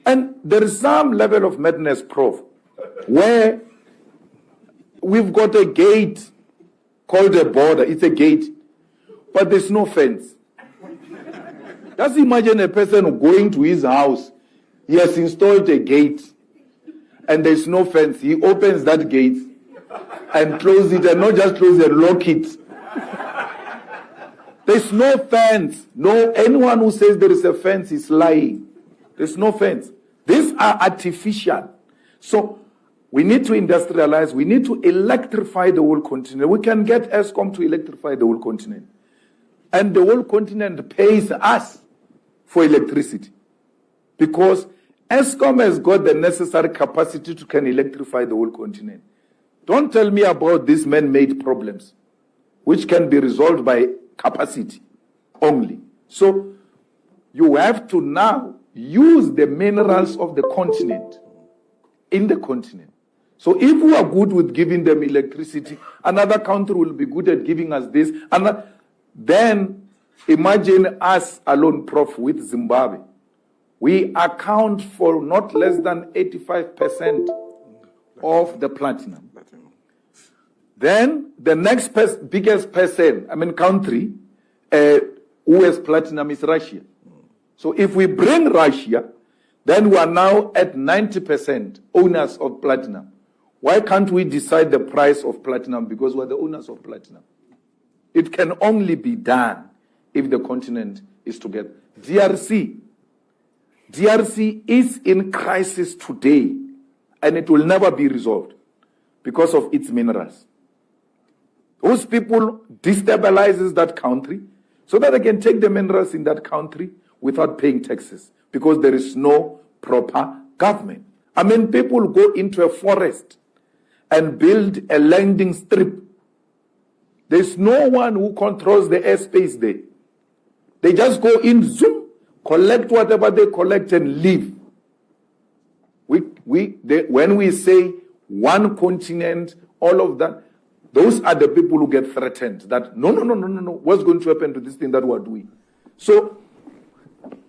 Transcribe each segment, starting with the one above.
And there is some level of madness, Prof, where we've got a gate called a border. It's a gate, but there's no fence. Just imagine a person going to his house. He has installed a gate, and there's no fence. He opens that gate and closes it, and not just close it, lock it. There's no fence. No, anyone who says there is a fence is lying. There's no fence. These are artificial. So we need to industrialize. We need to electrify the whole continent. We can get ESCOM to electrify the whole continent. And the whole continent pays us for electricity. Because ESCOM has got the necessary capacity to can electrify the whole continent. Don't tell me about these man-made problems, which can be resolved by capacity only. So you have to now use the minerals of the continent in the continent. So if we are good with giving them electricity, another country will be good at giving us this. And then imagine us alone, Prof, with Zimbabwe. We account for not less than 85% of the platinum. Then the next biggest country who has platinum is Russia. So if we bring Russia, then we are now at 90% owners of platinum. Why can't we decide the price of platinum? Because we're the owners of platinum. It can only be done if the continent is together. DRC is in crisis today, and it will never be resolved because of its minerals. Those people destabilizes that country so that they can take the minerals in that country without paying taxes because there is no proper government. I mean, people go into a forest and build a landing strip. There's no one who controls the airspace there. They just go in, zoom, collect whatever they collect and leave. When we say one continent, all of that, those are the people who get threatened that no, what's going to happen to this thing that we're doing? So,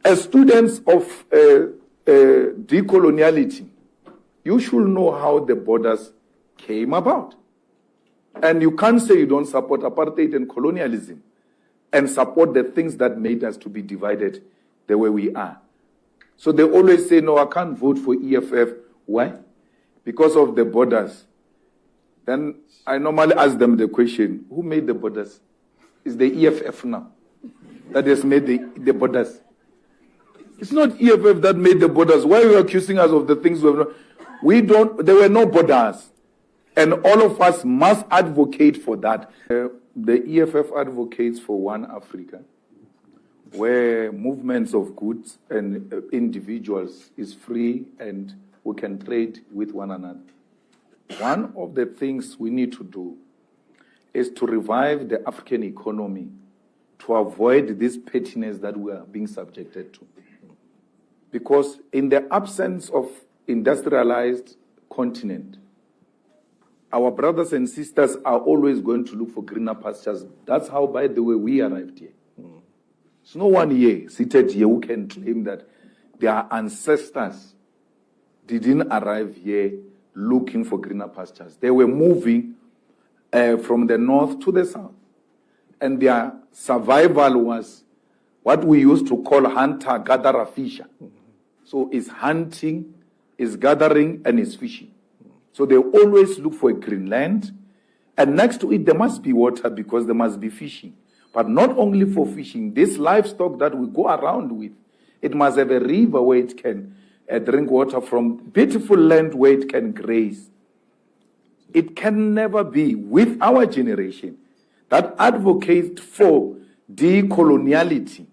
as students of decoloniality, you should know how the borders came about. And you can't say you don't support apartheid and colonialism and support the things that made us to be divided the way we are. So they always say, no, I can't vote for EFF. Why? Because of the borders. Then I normally ask them the question, who made the borders? Is the EFF now that has made the borders? It's not EFF that made the borders. Why are you accusing us of the things we have not? There were no borders. And all of us must advocate for that. The EFF advocates for one Africa, where movements of goods and individuals is free and we can trade with one another. One of the things we need to do is to revive the African economy to avoid this pettiness that we are being subjected to. Because in the absence of industrialized continent, our brothers and sisters are always going to look for greener pastures. That's how, by the way, we arrived here. There's no one here seated here who can claim that their ancestors didn't arrive here looking for greener pastures. They were moving from the north to the south. And their survival was what we used to call hunter, gatherer, fisher. So it's hunting, it's gathering, and it's fishing. So they always look for a green land. And next to it, there must be water because there must be fishing. But not only for fishing, this livestock that we go around with, it must have a river where it can drink water from, beautiful land where it can graze. It can never be with our generation that advocates for decoloniality,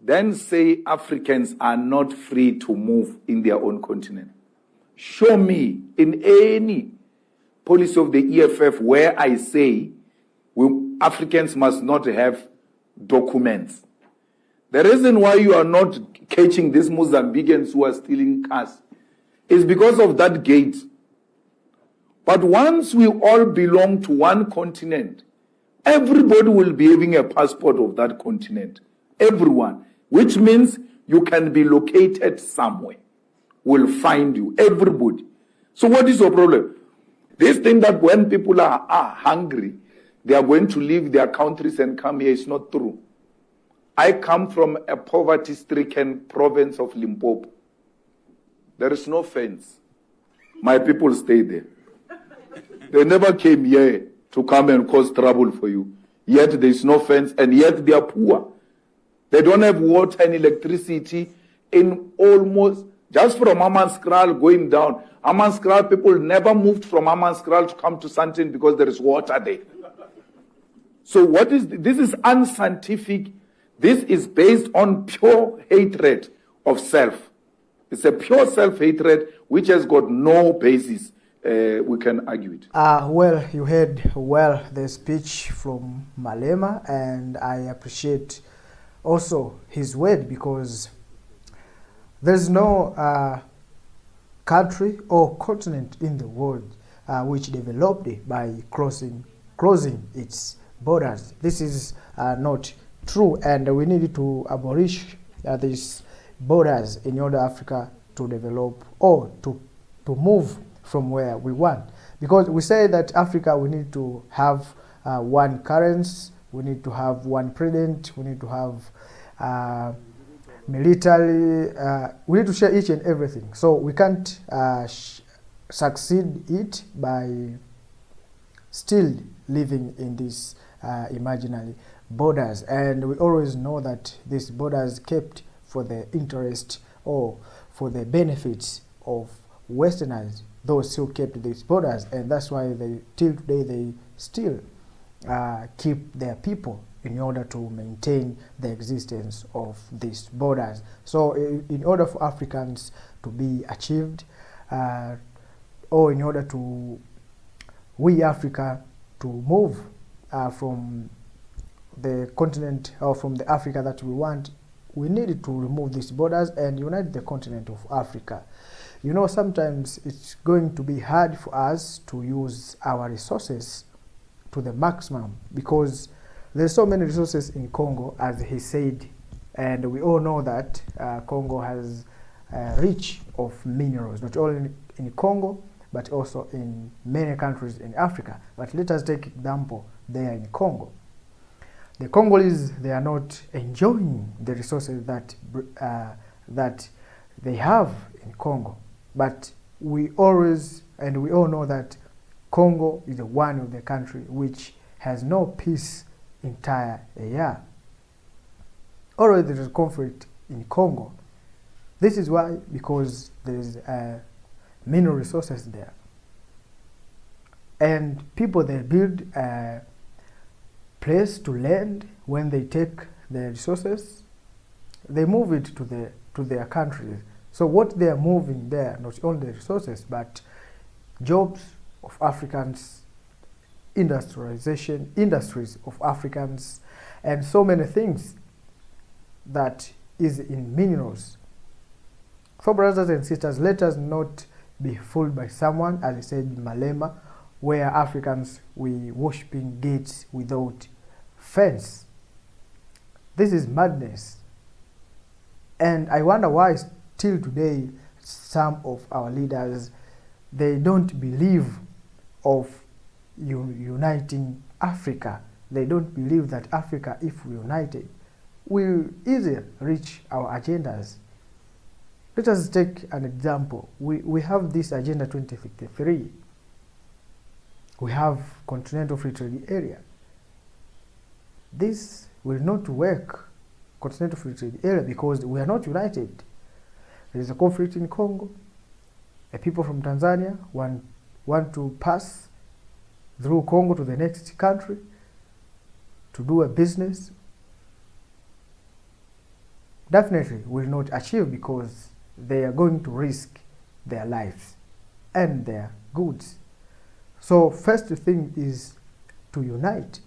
then say Africans are not free to move in their own continent. Show me in any policy of the EFF where I say Africans must not have documents. The reason why you are not catching these Mozambicans who are stealing cars is because of that gate. But once we all belong to one continent, everybody will be having a passport of that continent. Everyone. Which means You can be located somewhere. We'll find you, everybody. So what is your problem? This thing that when people are hungry, they are going to leave their countries and come here is not true. I come from a poverty-stricken province of Limpopo. There is no fence. My people stay there. They never came here to come and cause trouble for you. Yet there is no fence, and yet they are poor. They don't have water and electricity in almost, just from Amanskral going down. Amanskral people never moved from Amanskral to come to Sandton because there is water there. So this is unscientific. This is based on pure hatred of self. It's a pure self-hatred which has got no basis. We can argue it. Well, you heard the speech from Malema, and I appreciate also his word, because there's no country or continent in the world which developed by closing its borders. This is not true, and we need to abolish these borders in order Africa to develop or to move from where we want. Because we say that Africa, we need to have one currency, we need to have one president, we need to have military, we need to share each and everything. So we can't succeed it by still living in these imaginary borders. And we always know that these borders kept for the interest or for the benefits of Westerners, those who kept these borders, and that's why till today they still keep their people in order to maintain the existence of these borders. So in order for Africans to be achieved, or in order to we Africa to move from the continent or from the Africa that we want, we needed to remove these borders and unite the continent of Africa. You know, sometimes it's going to be hard for us to use our resources to the maximum, because there's so many resources in Congo, as he said, and we all know that Congo has rich of minerals, not only in Congo, but also in many countries in Africa. But let us take example there in Congo. The Congolese, they are not enjoying the resources that they have in Congo. But we always, and we all know that Congo is one of the countries which has no peace entire year. Already there is conflict in Congo. This is why, because there is mineral resources there. And people, they build a place to land. When they take the resources, they move it to their countries. So what they are moving there, not only resources, but jobs of Africans, industries of Africans, and so many things that is in minerals. So brothers and sisters, let us not be fooled by someone, as I said, Malema, where Africans, we worshiping gates without fence. This is madness. And I wonder why till today some of our leaders, they don't believe of uniting Africa. They don't believe that Africa, if we united, will easily reach our agendas. Let us take an example. We have this Agenda 2053. We have Continental Free Trade Area. This will not work, Continental Free Trade Area, because we are not united. There is a conflict in Congo. The people from Tanzania want to pass through Congo to the next country to do a business. Definitely will not achieve, because they are going to risk their lives and their goods. So first thing is to unite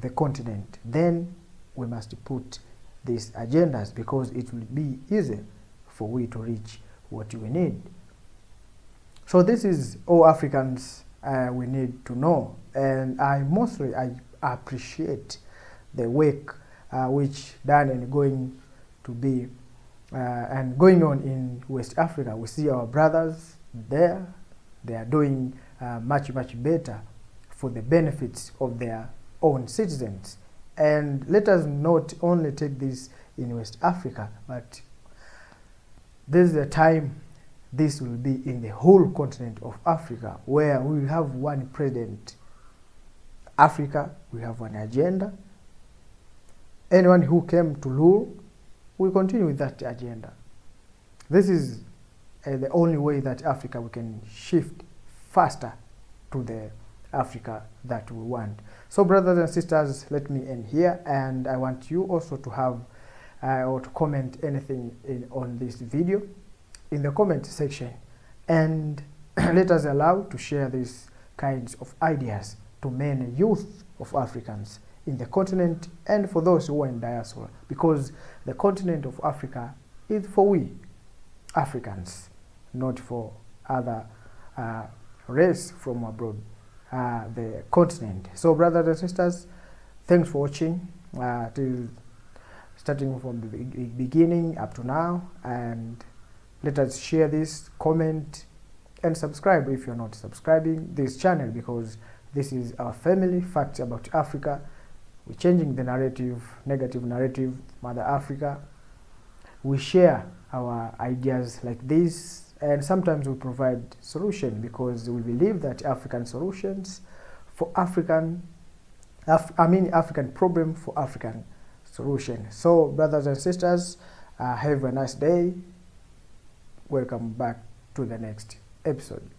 the continent. Then we must put these agendas, because it will be easy for we to reach what we need. So this is all Africans we need to know. And I appreciate the work which done and going to be and going on in West Africa. We see our brothers there. They are doing much better for the benefits of their own citizens. And let us not only take this in West Africa, but there's a time this will be in the whole continent of Africa, where we will have one president. Africa will have one agenda. Anyone who came to rule will continue with that agenda. This is the only way that Africa we can shift faster to the Africa that we want. So brothers and sisters, let me end here, and I want you also to have or to comment anything on this video in the comment section, and let us allow to share these kinds of ideas to many youth of Africans in the continent and for those who are in diaspora, because the continent of Africa is for we Africans, not for other race from abroad, the continent. So brothers and sisters, thanks for watching till starting from the beginning up to now, and let us share this, comment, and subscribe if you're not subscribing this channel, because this is our family, Facts About Africa. We're changing the narrative, negative narrative, Mother Africa. We share our ideas like this, and sometimes we provide solution, because we believe that African solutions for African problem for African solution. So brothers and sisters, have a nice day. Welcome back to the next episode.